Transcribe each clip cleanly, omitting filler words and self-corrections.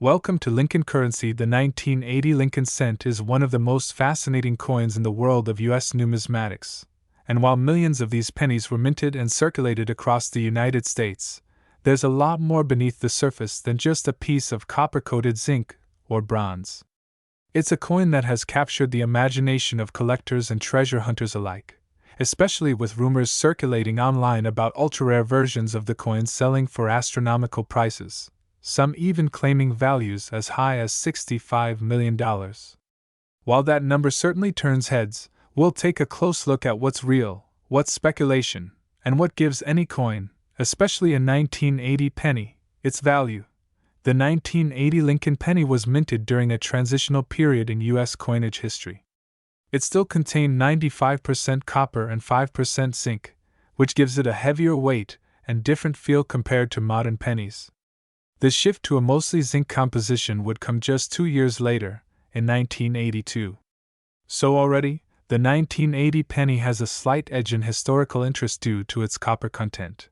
Welcome to Lincoln Currency. The 1980 Lincoln cent is one of the most fascinating coins in the world of U.S. numismatics, and while millions of these pennies were minted and circulated across the United States, there's a lot more beneath the surface than just a piece of copper-coated zinc or bronze. It's a coin that has captured the imagination of collectors and treasure hunters alike, especially with rumors circulating online about ultra-rare versions of the coin selling for astronomical prices, some even claiming values as high as $65 million. While that number certainly turns heads, we'll take a close look at what's real, what's speculation, and what gives any coin, especially a 1980 penny, its value. The 1980 Lincoln penny was minted during a transitional period in U.S. coinage history. It still contained 95% copper and 5% zinc, which gives it a heavier weight and different feel compared to modern pennies. The shift to a mostly zinc composition would come just 2 years later, in 1982. So already, the 1980 penny has a slight edge in historical interest due to its copper content.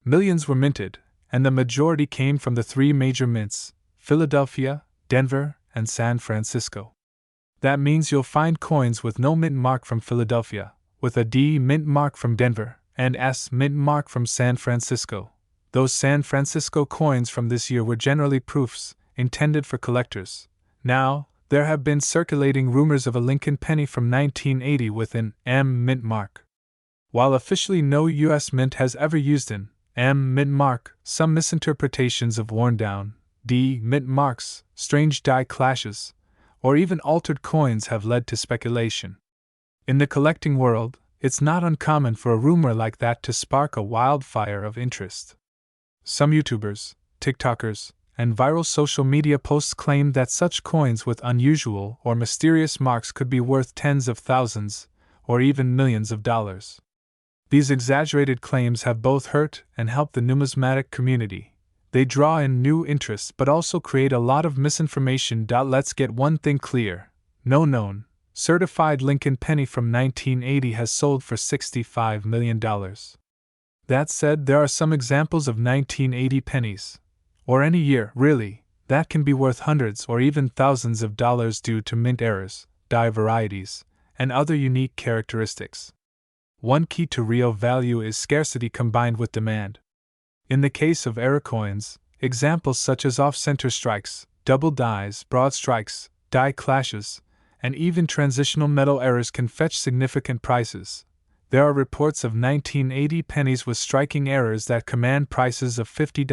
Millions were minted, and the majority came from the three major mints: Philadelphia, Denver, and San Francisco. That means you'll find coins with no mint mark from Philadelphia, with a D mint mark from Denver, and S mint mark from San Francisco. Those San Francisco coins from this year were generally proofs, intended for collectors. Now, there have been circulating rumors of a Lincoln penny from 1980 with an M mint mark. While officially no U.S. mint has ever used an M mint mark, some misinterpretations of worn-down D mint marks, strange die clashes, or even altered coins have led to speculation. In the collecting world, it's not uncommon for a rumor like that to spark a wildfire of interest. Some YouTubers, TikTokers, and viral social media posts claim that such coins with unusual or mysterious marks could be worth tens of thousands, or even millions of dollars. These exaggerated claims have both hurt and helped the numismatic community. They draw in new interest but also create a lot of misinformation. Let's get one thing clear: no known, certified Lincoln penny from 1980 has sold for $65 million. That said, there are some examples of 1980 pennies, or any year, really, that can be worth hundreds or even thousands of dollars due to mint errors, die varieties, and other unique characteristics. One key to real value is scarcity combined with demand. In the case of error coins, examples such as off-center strikes, double dies, broad strikes, die clashes, and even transitional metal errors can fetch significant prices. There are reports of 1980 pennies with striking errors that command prices of $50,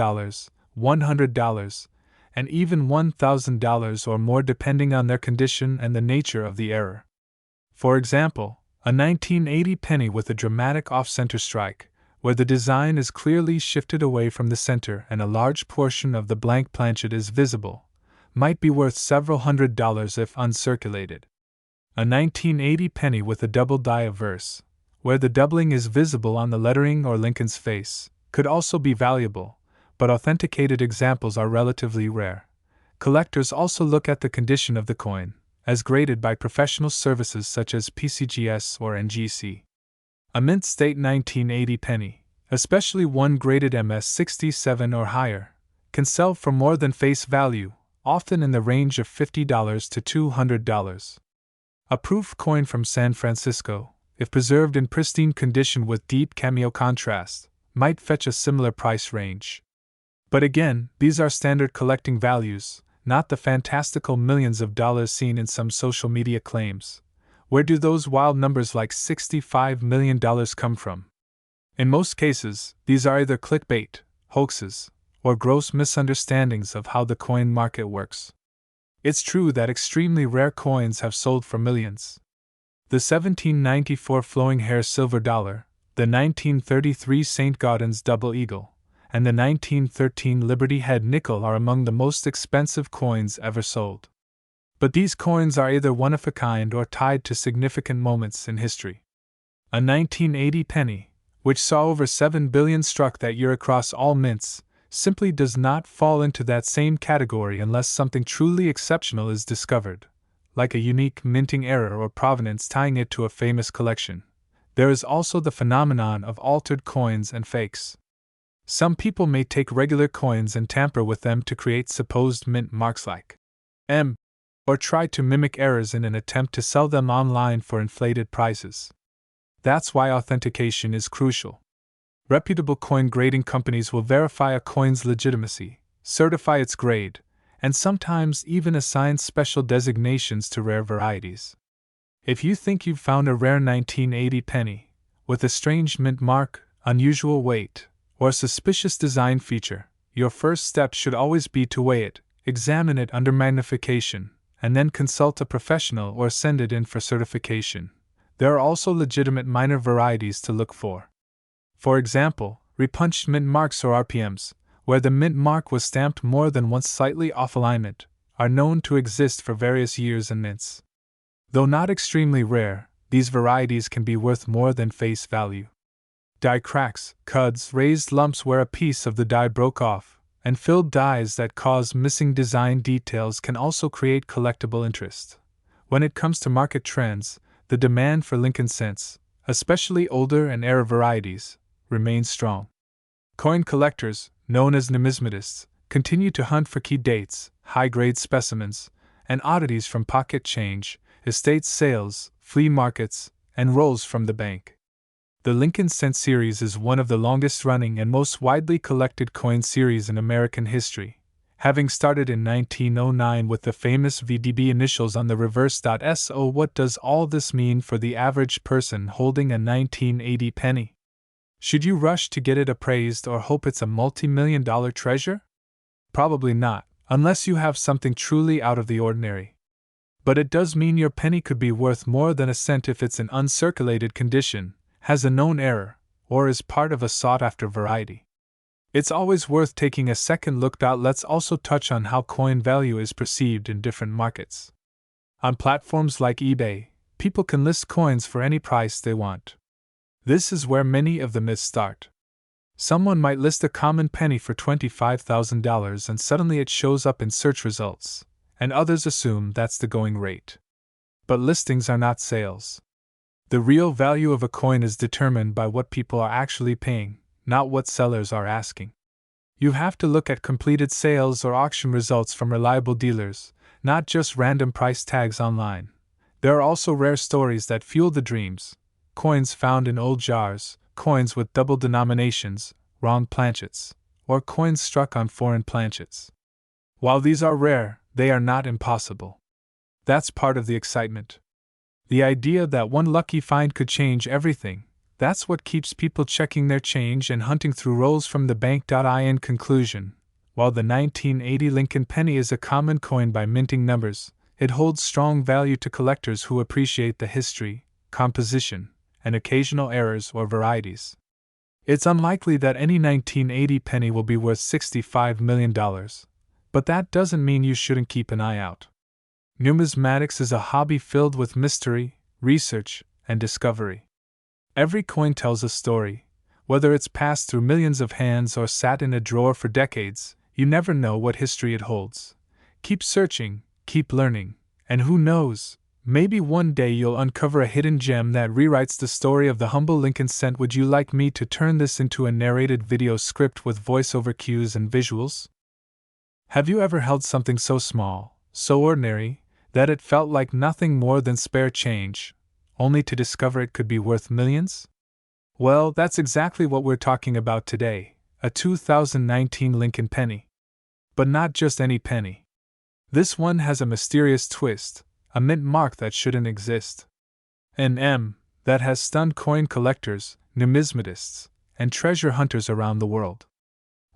$100, and even $1,000 or more depending on their condition and the nature of the error. For example, a 1980 penny with a dramatic off-center strike, where the design is clearly shifted away from the center and a large portion of the blank planchet is visible, might be worth several $100s if uncirculated. A 1980 penny with a double die of verse, where the doubling is visible on the lettering or Lincoln's face, could also be valuable, but authenticated examples are relatively rare. Collectors also look at the condition of the coin, as graded by professional services such as PCGS or NGC. A mint state 1980 penny, especially one graded MS67 or higher, can sell for more than face value, often in the range of $50 to $200. A proof coin from San Francisco, if preserved in pristine condition with deep cameo contrast, might fetch a similar price range. But again, these are standard collecting values, not the fantastical millions of dollars seen in some social media claims. Where do those wild numbers like $65 million come from? In most cases, these are either clickbait, hoaxes, or gross misunderstandings of how the coin market works. It's true that extremely rare coins have sold for millions. The 1794 flowing hair silver dollar, the 1933 St. Gaudens double eagle, and the 1913 Liberty Head nickel are among the most expensive coins ever sold. But these coins are either one of a kind or tied to significant moments in history. A 1980 penny, which saw over 7 billion struck that year across all mints, simply does not fall into that same category unless something truly exceptional is discovered, like a unique minting error or provenance tying it to a famous collection. There is also the phenomenon of altered coins and fakes. Some people may take regular coins and tamper with them to create supposed mint marks like M, or try to mimic errors in an attempt to sell them online for inflated prices. That's why authentication is crucial. Reputable coin grading companies will verify a coin's legitimacy, certify its grade, and sometimes even assign special designations to rare varieties. If you think you've found a rare 1980 penny, with a strange mint mark, unusual weight, or suspicious design feature, your first step should always be to weigh it, examine it under magnification, and then consult a professional or send it in for certification. There are also legitimate minor varieties to look for. For example, repunched mint marks or RPMs, where the mint mark was stamped more than once slightly off alignment, are known to exist for various years and mints. Though not extremely rare, these varieties can be worth more than face value. Die cracks, cuds, raised lumps where a piece of the die broke off, and filled dies that cause missing design details can also create collectible interest. When it comes to market trends, the demand for Lincoln cents, especially older and rarer varieties, remains strong. Coin collectors, known as numismatists, continue to hunt for key dates, high-grade specimens, and oddities from pocket change, estate sales, flea markets, and rolls from the bank. The Lincoln Cent series is one of the longest-running and most widely collected coin series in American history, having started in 1909 with the famous VDB initials on the reverse. So what does all this mean for the average person holding a 1980 penny? Should you rush to get it appraised or hope it's a multi-million-dollar treasure? Probably not, unless you have something truly out of the ordinary. But it does mean your penny could be worth more than a cent if it's in uncirculated condition, has a known error, or is part of a sought-after variety. It's always worth taking a second look. Let's also touch on how coin value is perceived in different markets. On platforms like eBay, people can list coins for any price they want. This is where many of the myths start. Someone might list a common penny for $25,000 and suddenly it shows up in search results, and others assume that's the going rate. But listings are not sales. The real value of a coin is determined by what people are actually paying, not what sellers are asking. You have to look at completed sales or auction results from reliable dealers, not just random price tags online. There are also rare stories that fuel the dreams. Coins found in old jars, coins with double denominations, wrong planchets, or coins struck on foreign planchets. While these are rare, they are not impossible. That's part of the excitement. The idea that one lucky find could change everything, that's what keeps people checking their change and hunting through rolls from the bank. In conclusion, while the 1980 Lincoln penny is a common coin by minting numbers, it holds strong value to collectors who appreciate the history, composition, and occasional errors or varieties. It's unlikely that any 1980 penny will be worth $65 million, but that doesn't mean you shouldn't keep an eye out. Numismatics is a hobby filled with mystery, research, and discovery. Every coin tells a story. Whether it's passed through millions of hands or sat in a drawer for decades, you never know what history it holds. Keep searching, keep learning, and who knows, maybe one day you'll uncover a hidden gem that rewrites the story of the humble Lincoln cent. Would you like me to turn this into a narrated video script with voiceover cues and visuals? Have you ever held something so small, so ordinary, that it felt like nothing more than spare change, only to discover it could be worth millions? Well, that's exactly what we're talking about today, a 2019 Lincoln penny. But not just any penny. This one has a mysterious twist, a mint mark that shouldn't exist. An M that has stunned coin collectors, numismatists, and treasure hunters around the world.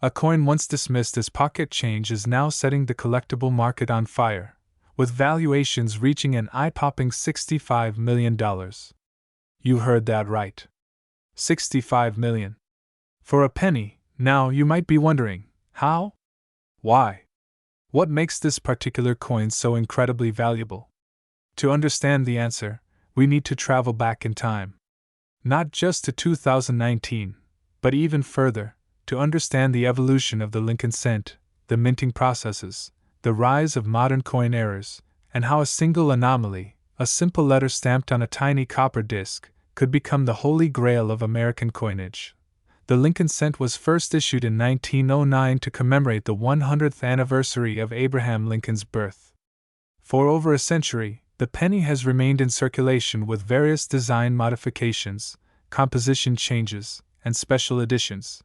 A coin once dismissed as pocket change is now setting the collectible market on fire, with valuations reaching an eye-popping $65 million. You heard that right. $65 million. For a penny. Now you might be wondering, how? Why? What makes this particular coin so incredibly valuable? To understand the answer, we need to travel back in time. Not just to 2019, but even further, to understand the evolution of the Lincoln cent, the minting processes, the rise of modern coin errors, and how a single anomaly, a simple letter stamped on a tiny copper disc, could become the holy grail of American coinage. The Lincoln cent was first issued in 1909 to commemorate the 100th anniversary of Abraham Lincoln's birth. For over a century, the penny has remained in circulation with various design modifications, composition changes, and special editions.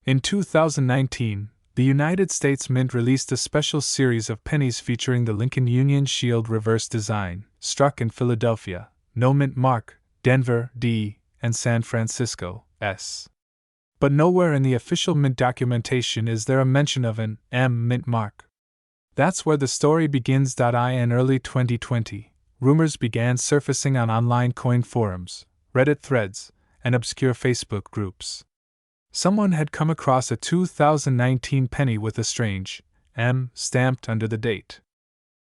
In 2019, the United States Mint released a special series of pennies featuring the Lincoln Union Shield reverse design, struck in Philadelphia, no mint mark, Denver, D, and San Francisco, S. But nowhere in the official mint documentation is there a mention of an M mint mark. That's where the story begins. In early 2020, rumors began surfacing on online coin forums, Reddit threads, and obscure Facebook groups. Someone had come across a 2019 penny with a strange M stamped under the date.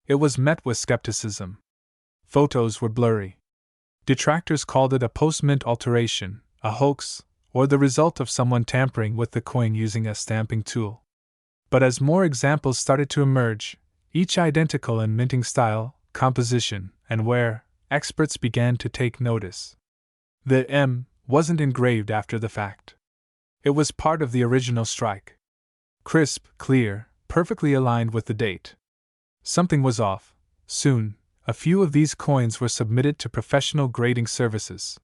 It was met with skepticism. Photos were blurry. Detractors called it a post-mint alteration, a hoax, or the result of someone tampering with the coin using a stamping tool. But as more examples started to emerge, each identical in minting style, composition, and wear, experts began to take notice. The M wasn't engraved after the fact. It was part of the original strike. Crisp, clear, perfectly aligned with the date. Something was off. Soon, a few of these coins were submitted to professional grading services.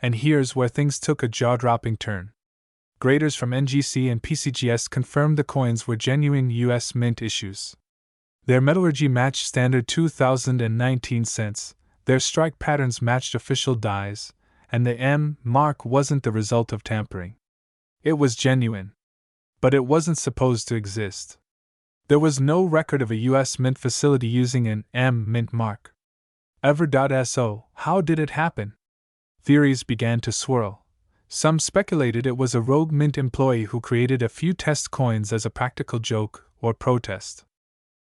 And here's where things took a jaw-dropping turn. Graders from NGC and PCGS confirmed the coins were genuine U.S. Mint issues. Their metallurgy matched standard 2019 cents, their strike patterns matched official dies, and the M mark wasn't the result of tampering. It was genuine. But it wasn't supposed to exist. There was no record of a U.S. Mint facility using an M mint mark. Ever.so, how did it happen? Theories began to swirl. Some speculated it was a rogue mint employee who created a few test coins as a practical joke or protest.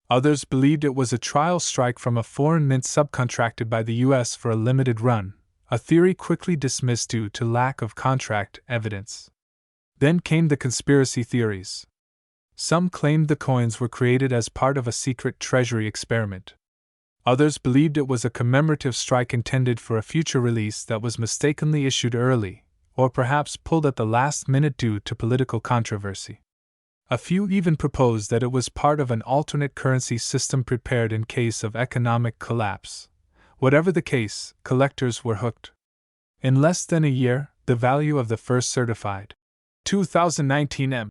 Others believed it was a trial strike from a foreign mint subcontracted by the U.S. for a limited run, a theory quickly dismissed due to lack of contract evidence. Then came the conspiracy theories. Some claimed the coins were created as part of a secret treasury experiment. Others believed it was a commemorative strike intended for a future release that was mistakenly issued early, or perhaps pulled at the last minute due to political controversy. A few even proposed that it was part of an alternate currency system prepared in case of economic collapse. Whatever the case, collectors were hooked. In less than a year, the value of the first certified 2019 M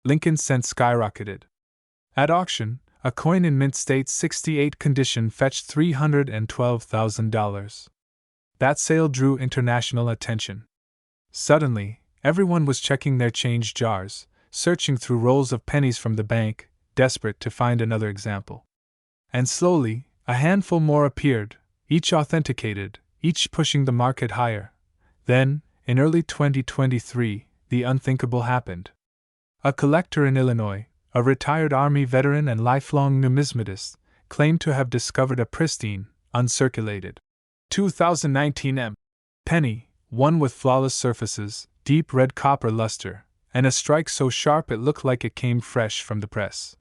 Lincoln cent skyrocketed. At auction, a coin in mint state 68 condition fetched $312,000. That sale drew international attention. Suddenly, everyone was checking their change jars, searching through rolls of pennies from the bank, desperate to find another example. And slowly, a handful more appeared, each authenticated, each pushing the market higher. Then, in early 2023, the unthinkable happened. A collector in Illinois, a retired Army veteran and lifelong numismatist, claimed to have discovered a pristine, uncirculated 2019 M penny, one with flawless surfaces, deep red copper luster, and a strike so sharp it looked like it came fresh from the press.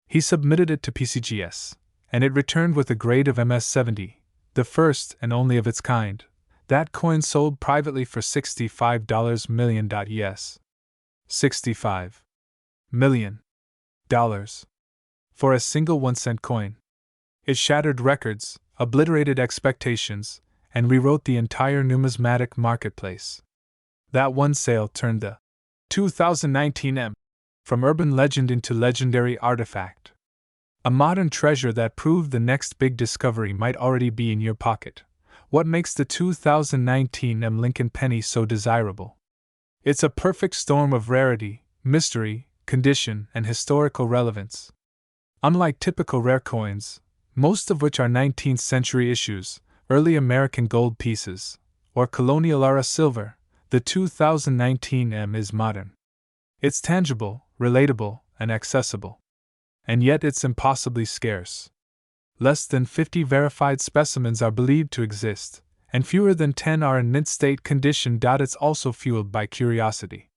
He submitted it to PCGS, and it returned with a grade of MS-70, the first and only of its kind. That coin sold privately for $65 million US. $65 million for a single 1-cent coin. It shattered records, obliterated expectations, and rewrote the entire numismatic marketplace. That one sale turned the 2019 M from urban legend into legendary artifact. A modern treasure that proved the next big discovery might already be in your pocket. What makes the 2019 M Lincoln penny so desirable? It's a perfect storm of rarity, mystery, condition, and historical relevance. Unlike typical rare coins, most of which are 19th century issues, early American gold pieces, or colonial era silver, the 2019 M is modern. It's tangible, relatable, and accessible. And yet it's impossibly scarce. Less than 50 verified specimens are believed to exist, and fewer than 10 are in mint state condition. It's also fueled by curiosity.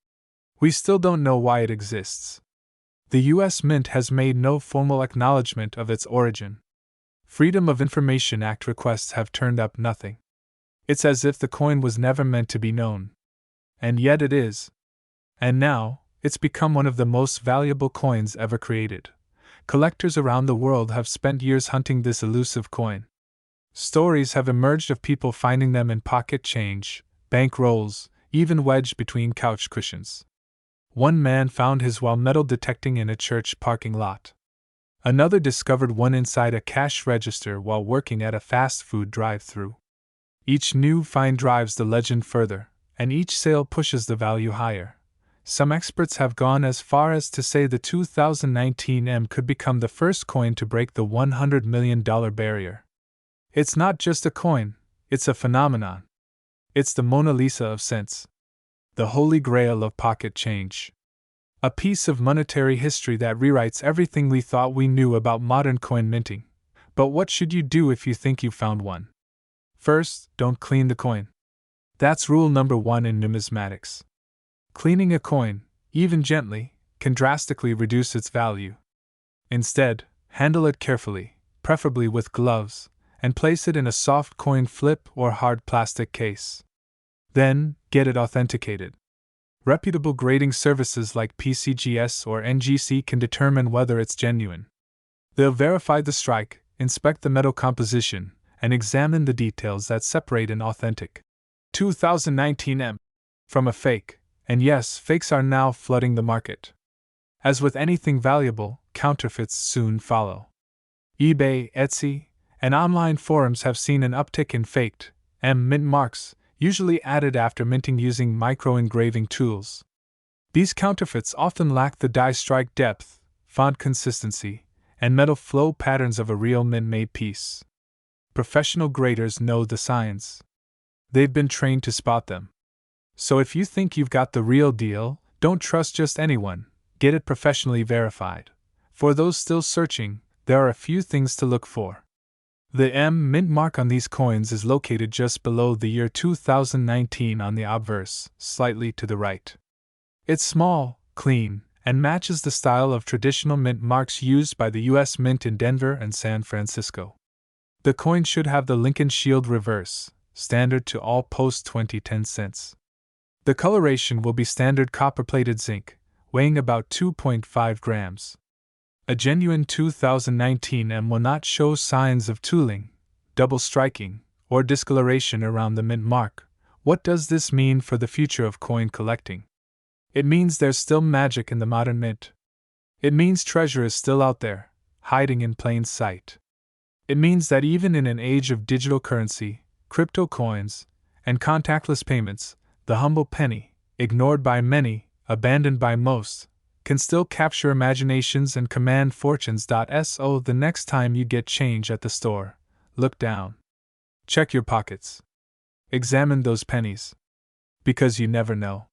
We still don't know why it exists. The U.S. Mint has made no formal acknowledgement of its origin. Freedom of Information Act requests have turned up nothing. It's as if the coin was never meant to be known. And yet it is. And now, it's become one of the most valuable coins ever created. Collectors around the world have spent years hunting this elusive coin. Stories have emerged of people finding them in pocket change, bank rolls, even wedged between couch cushions. One man found his while metal detecting in a church parking lot. Another discovered one inside a cash register while working at a fast food drive-thru. Each new find drives the legend further, and each sale pushes the value higher. Some experts have gone as far as to say the 2019 M could become the first coin to break the $100 million barrier. It's not just a coin, it's a phenomenon. It's the Mona Lisa of cents. The holy grail of pocket change. A piece of monetary history that rewrites everything we thought we knew about modern coin minting. But what should you do if you think you found one? First, don't clean the coin. That's rule number 1 in numismatics. Cleaning a coin, even gently, can drastically reduce its value. Instead, handle it carefully, preferably with gloves, and place it in a soft coin flip or hard plastic case. Then, get it authenticated. Reputable grading services like PCGS or NGC can determine whether it's genuine. They'll verify the strike, inspect the metal composition, and examine the details that separate an authentic 2019 M from a fake. And yes, fakes are now flooding the market. As with anything valuable, counterfeits soon follow. eBay, Etsy, and online forums have seen an uptick in faked M mint marks, usually added after minting using micro-engraving tools. These counterfeits often lack the die strike depth, font consistency, and metal flow patterns of a real mint-made piece. Professional graders know the signs. They've been trained to spot them. So if you think you've got the real deal, don't trust just anyone, get it professionally verified. For those still searching, there are a few things to look for. The M mint mark on these coins is located just below the year 2019 on the obverse, slightly to the right. It's small, clean, and matches the style of traditional mint marks used by the U.S. Mint in Denver and San Francisco. The coin should have the Lincoln Shield reverse, standard to all post-2010 cents. The coloration will be standard copper-plated zinc, weighing about 2.5 grams. A genuine 2019 M will not show signs of tooling, double striking, or discoloration around the mint mark. What does this mean for the future of coin collecting? It means there's still magic in the modern mint. It means treasure is still out there, hiding in plain sight. It means that even in an age of digital currency, crypto coins, and contactless payments, the humble penny, ignored by many, abandoned by most, can still capture imaginations and command fortunes. So the next time you get change at the store, look down. Check your pockets. Examine those pennies. Because you never know.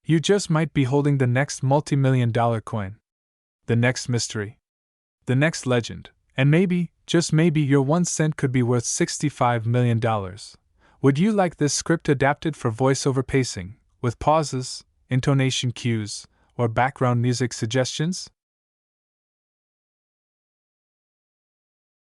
You just might be holding the next multi-million-dollar coin. The next mystery. The next legend. And maybe, just maybe, your 1 cent could be worth $65 million. Would you like this script adapted for voiceover pacing, with pauses, intonation cues, or background music suggestions?